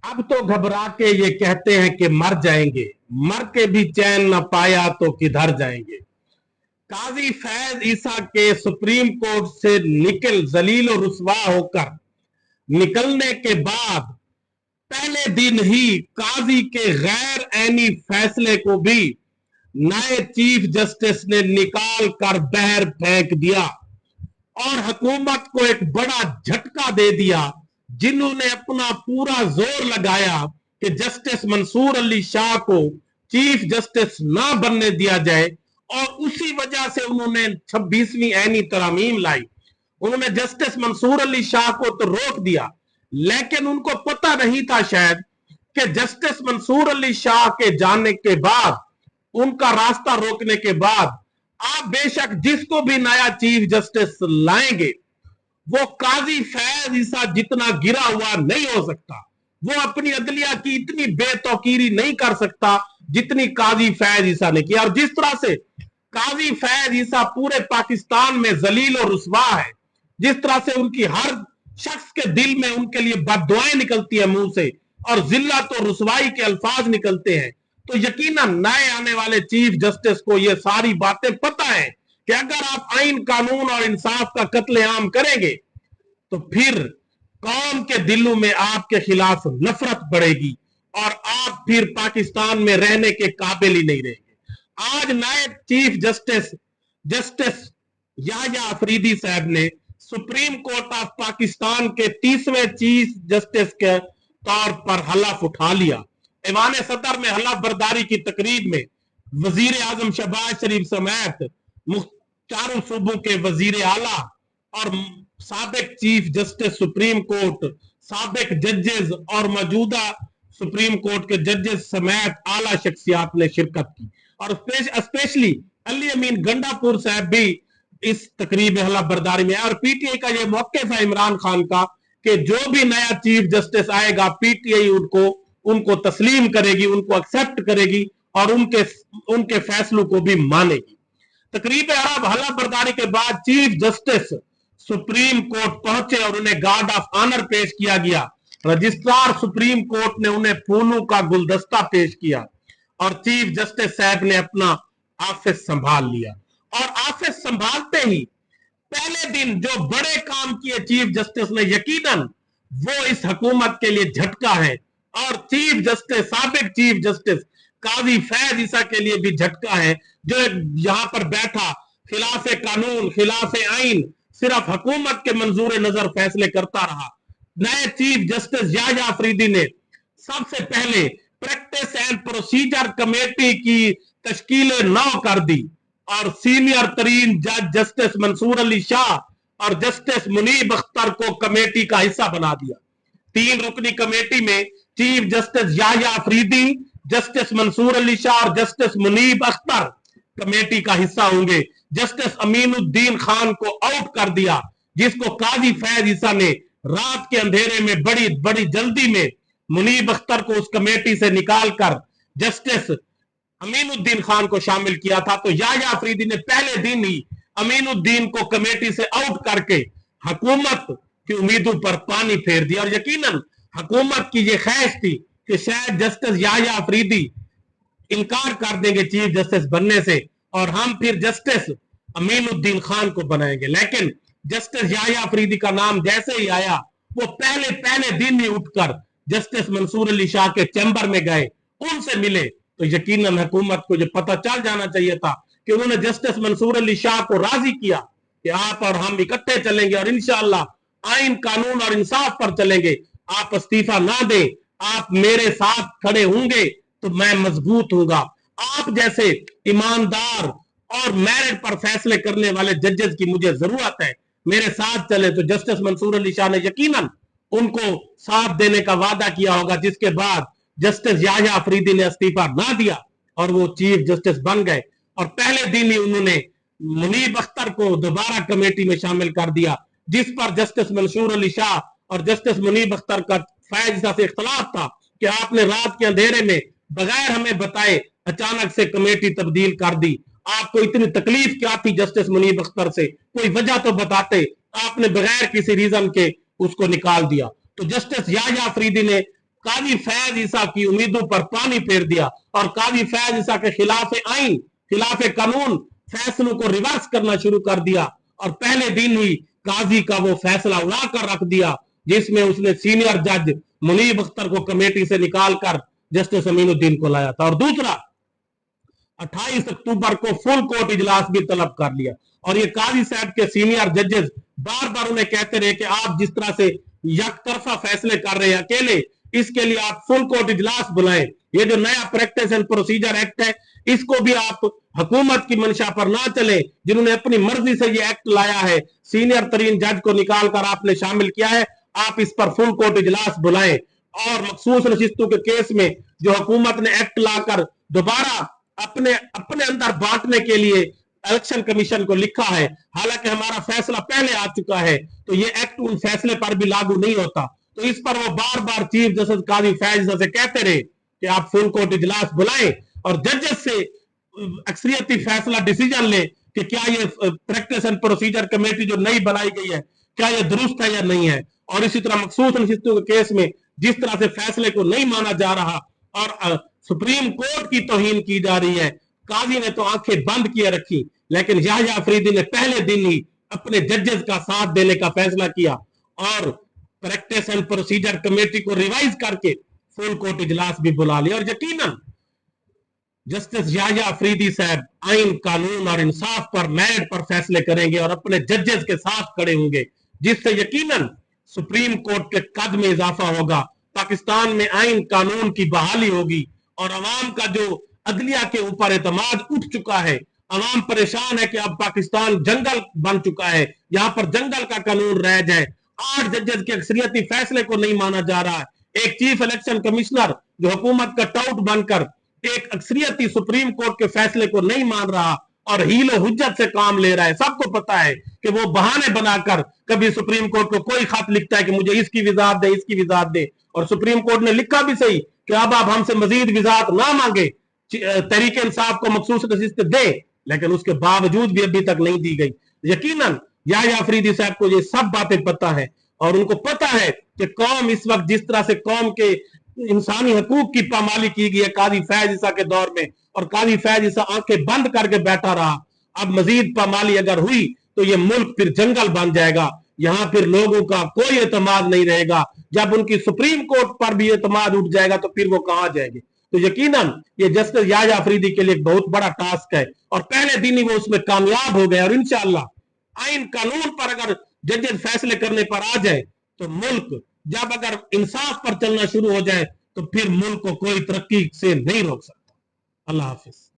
अब तो घबरा के ये कहते हैं कि मर जाएंगे, मर के भी चैन न पाया तो किधर जाएंगे। काजी फैज ईसा के सुप्रीम कोर्ट से निकल जलील और रुसवा होकर निकलने के बाद पहले दिन ही काजी के गैर ऐनी फैसले को भी नए चीफ जस्टिस ने निकाल कर बहर फेंक दिया और हुकूमत को एक बड़ा झटका दे दिया, जिन्होंने अपना पूरा जोर लगाया कि जस्टिस मंसूर अली शाह को चीफ जस्टिस ना बनने दिया जाए, और उसी वजह से उन्होंने 26वीं ऐनी तरमीम लाई। उन्होंने जस्टिस मंसूर अली शाह को तो रोक दिया, लेकिन उनको पता नहीं था शायद कि जस्टिस मंसूर अली शाह के जाने के बाद, उनका रास्ता रोकने के बाद, आप बेशक जिसको भी नया चीफ जस्टिस लाएंगे वो काजी फैज ईसा जितना गिरा हुआ नहीं हो सकता, वो अपनी अदलिया की इतनी बेतौकीरी नहीं कर सकता जितनी काजी फैज ईसा ने किया। और जिस तरह से काजी फैज ईसा पूरे पाकिस्तान में जलील और रुसवा है, जिस तरह से उनकी हर शख्स के दिल में उनके लिए बददुआएं निकलती है मुंह से और जिल्लत और रुसवाई के अल्फाज निकलते हैं, तो यकीनन नए आने वाले चीफ जस्टिस को ये सारी बातें पता है कि अगर आप आइन कानून और इंसाफ का कत्लेआम करेंगे तो फिर कौम के दिलों में आपके खिलाफ नफरत बढ़ेगी और आप फिर पाकिस्तान में रहने के काबिल ही नहीं रहेंगे। आज नए चीफ जस्टिस याह्या अफरीदी साहब ने सुप्रीम कोर्ट ऑफ पाकिस्तान के 30वें चीफ जस्टिस के तौर पर हलफ उठा लिया। ईवान सदर में हलफ बर्दारी की तकरीब में वजीर आजम शहबाज शरीफ समेत चारों सूबों के वजीर आला और साबिक चीफ जस्टिस सुप्रीम कोर्ट, साबिक जजेस और मौजूदा सुप्रीम कोर्ट के जजेस समेत आला शख्सियात ने शिरकत की, और स्पेशली अली अमीन गंडापुर साहब भी इस तकरीब में हलफ बर्दारी में। और पीटीआई का ये मौक़िफ़ है इमरान खान का कि जो भी नया चीफ जस्टिस आएगा पीटीआई उनको तस्लीम करेगी, उनको एक्सेप्ट करेगी और उनके फैसलों को भी मानेगी। तकरीब हलफ बर्दारी के बाद चीफ जस्टिस सुप्रीम कोर्ट पहुंचे और उन्हें गार्ड ऑफ ऑनर पेश किया गया। रजिस्ट्रार सुप्रीम कोर्ट ने उन्हें फूलों का गुलदस्ता पेश किया और चीफ जस्टिस साहब ने अपना ऑफिस संभाल लिया। और ऑफिस संभालते ही पहले दिन जो बड़े काम किए चीफ जस्टिस ने, यकीनन वो इस हुकूमत के लिए झटका है और चीफ जस्टिस, साबिक चीफ जस्टिस काजी फैज ईसा के लिए भी झटका है, जो यहां पर बैठा खिलाफ कानून, खिलाफ आइन, सिर्फ हुकूमत के मंजूर नजर फैसले करता रहा। नए चीफ जस्टिस याह्या अफरीदी ने सबसे पहले प्रैक्टिस एंड प्रोसीजर कमेटी की तश्कील नौ कर दी और सीनियर तरीन जज जस्टिस मंसूर अली शाह और जस्टिस मुनीब अख्तर को कमेटी का हिस्सा बना दिया। 3 रुकनी कमेटी में chief justice Yahya Afridi, justice Mansoor Ali Shah और जस्टिस मुनीब अख्तर कमेटी का हिस्सा होंगे। जस्टिस अमीनुद्दीन खान को आउट कर दिया, जिसको काजी फैज ईसा ने रात के अंधेरे में बड़ी जल्दी में मुनीब अख्तर को उस कमेटी से निकालकर जस्टिस अमीनुद्दीन खान को शामिल किया था। तो याह्या अफरीदी ने पहले दिन ही अमीनुद्दीन को कमेटी से आउट करके हुकूमत की उम्मीदों पर पानी फेर दिया। और यकीनन हुकूमत की यह ख्वाहिश थी कि शायद जस्टिस याह्या अफरीदी इनकार कर देंगे चीफ जस्टिस बनने से और हम फिर जस्टिस अमीनुद्दीन खान को बनाएंगे, लेकिन जस्टिस याह्या अफरीदी का नाम जैसे ही आया वो पहले दिन ही उठकर जस्टिस मंसूर अली शाह के चैम्बर में गए, उनसे मिले। तो यकीनन हुकूमत को ये पता चल जाना चाहिए था कि उन्होंने जस्टिस मंसूर अली शाह को राजी किया कि आप और हम इकट्ठे चलेंगे और इंशाअल्लाह आइन कानून और इंसाफ पर चलेंगे। आप इस्तीफा ना दें, आप मेरे साथ खड़े होंगे तो मैं मजबूत होऊंगा। आप जैसे ईमानदार और मेरिट पर फैसले करने वाले जजेस की मुझे जरूरत है, मेरे साथ चले। तो जस्टिस मंसूर अली शाह ने यकीनन उनको साथ देने का वादा किया होगा, जिसके बाद जस्टिस याह्या अफरीदी ने इस्तीफा ना दिया और वो चीफ जस्टिस बन गए। और पहले दिन ही उन्होंने मुनीब अख्तर को दोबारा कमेटी में शामिल कर दिया, जिस पर जस्टिस मंसूर अली शाह और जस्टिस मुनीब अख्तर का फैज से इख्तलाफ था कि आपने रात के अंधेरे में बगैर हमें बताए अचानक से कमेटी तब्दील कर दी। आपको इतनी तकलीफ क्या थी जस्टिस मुनीब अख्तर से, कोई वजह तो बताते, आपने बगैर किसी रीजन के उसको निकाल दिया। तो जस्टिस याह्या अफरीदी ने काजी फैज ईसा की उम्मीदों पर पानी फेर दिया और काजी फैज ईसा के खिलाफ आइन, खिलाफ कानून फैसलों को रिवर्स करना शुरू कर दिया और पहले दिन ही काजी का वो फैसला उड़ा कर रख दिया जिसमें उसने सीनियर जज मुनीब अख्तर को कमेटी से निकालकर जस्टिस अमीनुद्दीन को लाया था। और दूसरा, 28 अक्टूबर को फुल कोर्ट इजलास भी तलब कर लिया और ये काजी साहब के सीनियर जजेस बार बार उन्हें कहते रहे कि आप जिस तरह से यकतरफा फैसले कर रहे हैं अकेले, इसके लिए आप फुल कोर्ट इजलास बुलाएं। ये जो नया प्रैक्टिस एंड प्रोसीजर एक्ट है, इसको भी आप हुकूमत की मंशा पर ना चले, जिन्होंने अपनी मर्जी से ये एक्ट लाया है, सीनियर तरीन जज को निकालकर आपने शामिल किया है, आप इस पर फुल कोर्ट इजलास बुलाएं। और मखसूस नशिस्तों के केस में जो हुकूमत ने एक्ट लाकर दोबारा अपने अंदर बांटने के लिए इलेक्शन कमीशन को लिखा है, हालांकि हमारा फैसला पहले आ चुका है, तो ये एक्ट उन फैसले पर भी लागू नहीं होता। तो इस पर वो बार बार चीफ जस्टिस काजी फैज से कहते रहे कि आप फुल कोर्ट इजलास बुलाएं और जजेस से अक्सरियती फैसला डिसीजन ले कि क्या ये प्रैक्टिस एंड प्रोसीजर कमेटी जो नई बनाई गई है, क्या ये दुरुस्त है या नहीं है। और इसी तरह मखसूस नशिस्तों के केस में जिस तरह से फैसले को नहीं माना जा रहा और सुप्रीम कोर्ट की तौहीन की जा रही है, काजी ने तो आंखें बंद किए रखी, लेकिन याह्या अफरीदी ने पहले दिन ही अपने जजेस का साथ देने का फैसला किया और प्रैक्टिस एंड प्रोसीजर कमेटी को रिवाइज करके फुल कोर्ट इजलास भी बुला लिया। और यकीनन जस्टिस याह्या अफरीदी साहब आइन, कानून और इंसाफ पर, मेरिट पर फैसले करेंगे और अपने जजेस के साथ खड़े होंगे, जिससे यकीनन सुप्रीम कोर्ट के कद में इजाफा होगा, पाकिस्तान में आइन कानून की बहाली होगी और अवाम का जो अदलिया के ऊपर एतमाद उठ चुका है, अवाम परेशान है कि अब पाकिस्तान जंगल बन चुका है, यहाँ पर जंगल का कानून रह जाए, 8 जजेस के अक्सरियती फैसले को नहीं माना जा रहा है, एक चीफ इलेक्शन कमिश्नर जो हुकूमत का टाउट बनकर एक अक्सरियती सुप्रीम कोर्ट के फैसले को नहीं मान रहा और हीलो हुज्जत से काम ले रहा है। सबको पता है कि वो बहाने बनाकर कभी सुप्रीम कोर्ट को कोई खत लिखता है कि मुझे इसकी वजाहत दे, इसकी वजाहत दे, और सुप्रीम कोर्ट ने लिखा भी सही कि अब आप हमसे मजीद वजाहत ना मांगे, तहरीक इंसाफ को मखसूस नशिस्त दे, लेकिन उसके बावजूद भी अभी तक नहीं दी गई। यकीनन याह्या अफरीदी साहब को ये सब बातें पता है और उनको पता है कि कौम इस वक्त जिस तरह से कौम के इंसानी हकूक की पामाली की गई है काजी फैज ईसा के दौर में, और काजी फैज ईसा आंखें बंद करके बैठा रहा, अब मजीद पामाली अगर हुई तो ये मुल्क फिर जंगल बन जाएगा, यहाँ फिर लोगों का कोई एतमाद नहीं रहेगा। जब उनकी सुप्रीम कोर्ट पर भी एतमाद उठ जाएगा तो फिर वो कहां जाएंगे। तो यकीनन ये जस्टिस याह्या अफरीदी के लिए एक बहुत बड़ा टास्क है और पहले दिन ही वो उसमें कामयाब हो गए और इंशाअल्लाह आइन कानून पर अगर जजेस फैसले करने पर आ जाए तो मुल्क जब अगर इंसाफ पर चलना शुरू हो जाए तो फिर मुल्क को कोई तरक्की से नहीं रोक सकता। अल्लाह हाफिज।